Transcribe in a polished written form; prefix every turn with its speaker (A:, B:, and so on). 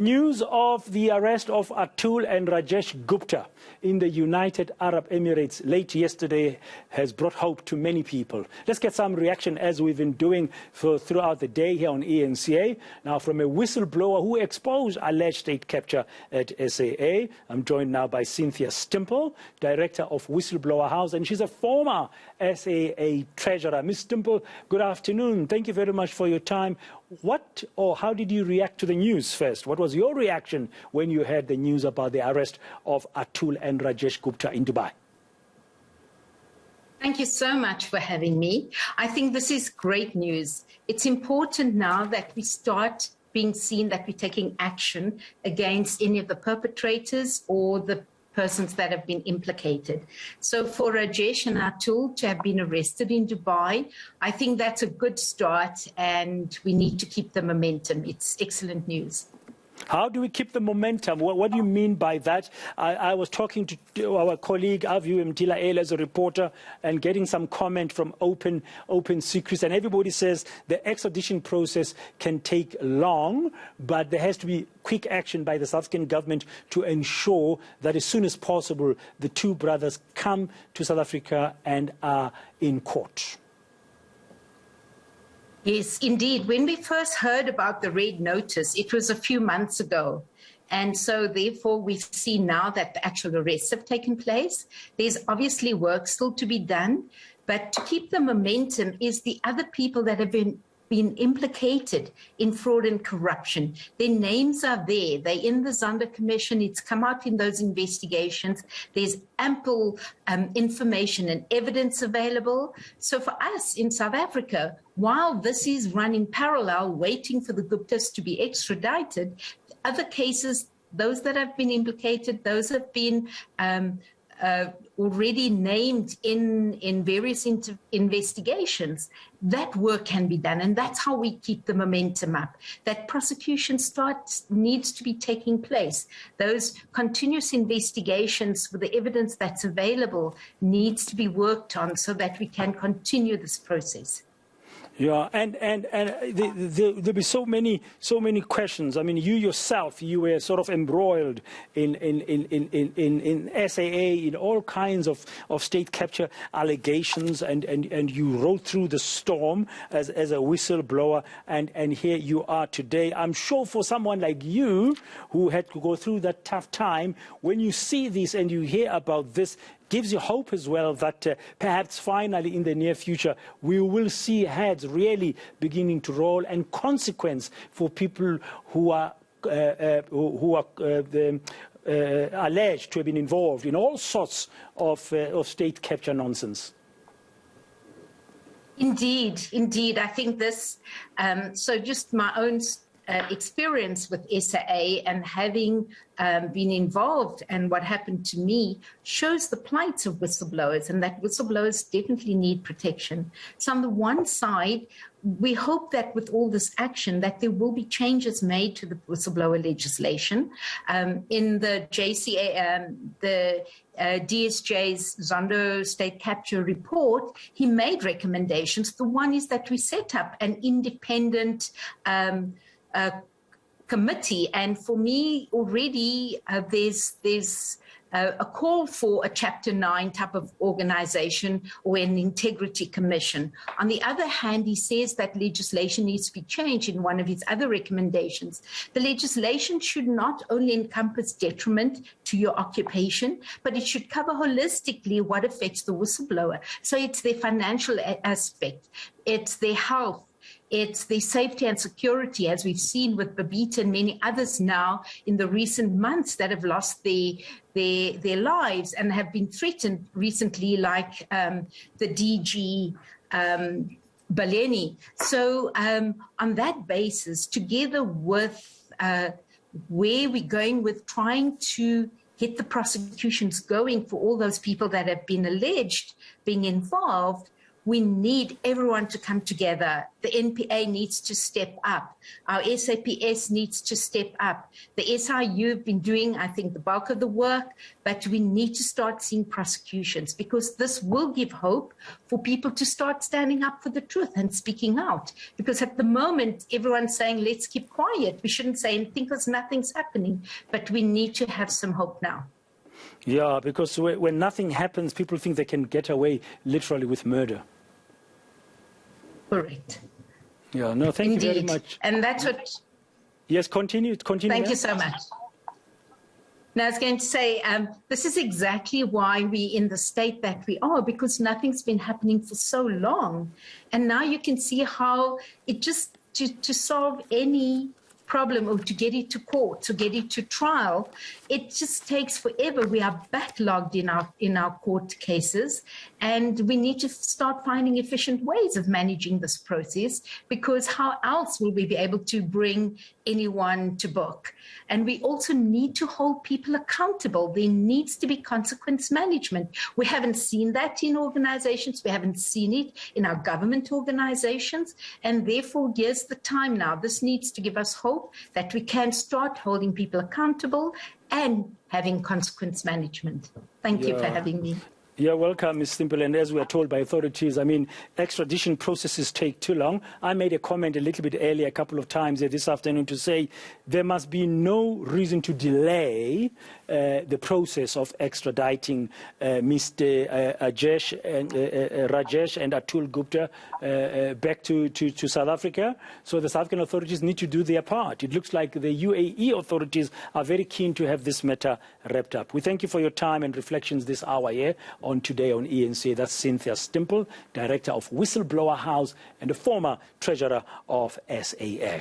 A: News of the arrest of Atul and Rajesh Gupta in the United Arab Emirates late yesterday has brought hope to many people. Let's get some reaction, as we've been doing throughout the day here on eNCA. Now, from a whistleblower who exposed alleged state capture at SAA. I'm joined now by Cynthia Stimple, Director of Whistleblower House, and she's a former SAA treasurer. Ms. Stimple, good afternoon. Thank you very much for your time. What or how did you react to the news first? What was your reaction when you heard the news about the arrest of Atul and Rajesh Gupta in Dubai?
B: Thank you so much for having me. I think this is great news. It's important now that we start being seen, that we're taking action against any of the perpetrators or the persons that have been implicated. So for Rajesh and Atul to have been arrested in Dubai, I think that's a good start, and we need to keep the momentum. It's excellent news.
A: How do we keep the momentum? What do you mean by that? I was talking to our colleague Aviu Mtila as a reporter and getting some comment from Open Secrets, and everybody says the extradition process can take long, but there has to be quick action by the South African government to ensure that as soon as possible the two brothers come to South Africa and are in court.
B: Yes, indeed. When we first heard about the red notice, it was a few months ago. And so therefore we see now that the actual arrests have taken place. There's obviously work still to be done, but to keep the momentum is the other people that have been implicated in fraud and corruption. Their names are there. They're in the Zondo Commission. It's come out in those investigations. There's ample information and evidence available. So for us in South Africa, while this is running parallel, waiting for the Guptas to be extradited, other cases, those that have been implicated, those have been already named in various investigations, that work can be done. And that's how we keep the momentum up. That prosecution needs to be taking place. Those continuous investigations with the evidence that's available needs to be worked on so that we can continue this process.
A: Yeah, and there'll be so many questions. I mean, you yourself, you were sort of embroiled in SAA, in all kinds of state capture allegations, and you rode through the storm as a whistleblower, and here you are today. I'm sure for someone like you who had to go through that tough time, when you see this and you hear about this, gives you hope as well that perhaps finally in the near future we will see heads really beginning to roll, and consequence for people who are alleged to have been involved in all sorts of state capture nonsense.
B: Indeed, indeed. I think this, so just my own experience with SAA and having been involved and what happened to me shows the plight of whistleblowers, and that whistleblowers definitely need protection. So on the one side, we hope that with all this action that there will be changes made to the whistleblower legislation. In the JCA, the DSJ's Zondo State Capture report, he made recommendations. The one is that we set up an independent committee, and for me already there's a call for a Chapter 9 type of organization or an integrity commission. On the other hand, he says that legislation needs to be changed in one of his other recommendations. The legislation should not only encompass detriment to your occupation, but it should cover holistically what affects the whistleblower. So it's their financial aspect, it's their health, it's the safety and security, as we've seen with Babita and many others now in the recent months that have lost their lives and have been threatened recently, like the DG Baleni. So on that basis, together with where we're going with trying to get the prosecutions going for all those people that have been alleged being involved, we need everyone to come together. The NPA needs to step up. Our SAPS needs to step up. The SIU have been doing, I think, the bulk of the work, but we need to start seeing prosecutions, because this will give hope for people to start standing up for the truth and speaking out. Because at the moment, everyone's saying, let's keep quiet. We shouldn't say anything because nothing's happening, but we need to have some hope now.
A: Yeah, because when nothing happens, people think they can get away literally with murder.
B: Correct.
A: Yeah, no, thank you very much.
B: And that's what...
A: Yes, continue.
B: Thank you so much. Now, I was going to say, this is exactly why we're in the state that we are, because nothing's been happening for so long. And now you can see how it just, to solve any problem or to get it to court, to get it to trial, it just takes forever. We are backlogged in our court cases, and we need to start finding efficient ways of managing this process, because how else will we be able to bring anyone to book? And we also need to hold people accountable. There needs to be consequence management. We haven't seen that in organizations. We haven't seen it in our government organizations. And therefore, here's the time now. This needs to give us hope that we can start holding people accountable and having consequence management. Thank you for having me.
A: You're welcome, Ms. Simple. And as we are told by authorities, I mean, extradition processes take too long. I made a comment a little bit earlier, a couple of times this afternoon, to say there must be no reason to delay the process of extraditing Mr. Rajesh and Atul Gupta back to South Africa. So the South African authorities need to do their part. It looks like the UAE authorities are very keen to have this matter wrapped up. We thank you for your time and reflections this hour here on Today on eNCA. That's Cynthia Stimple, Director of Whistleblower House and a former Treasurer of SAA.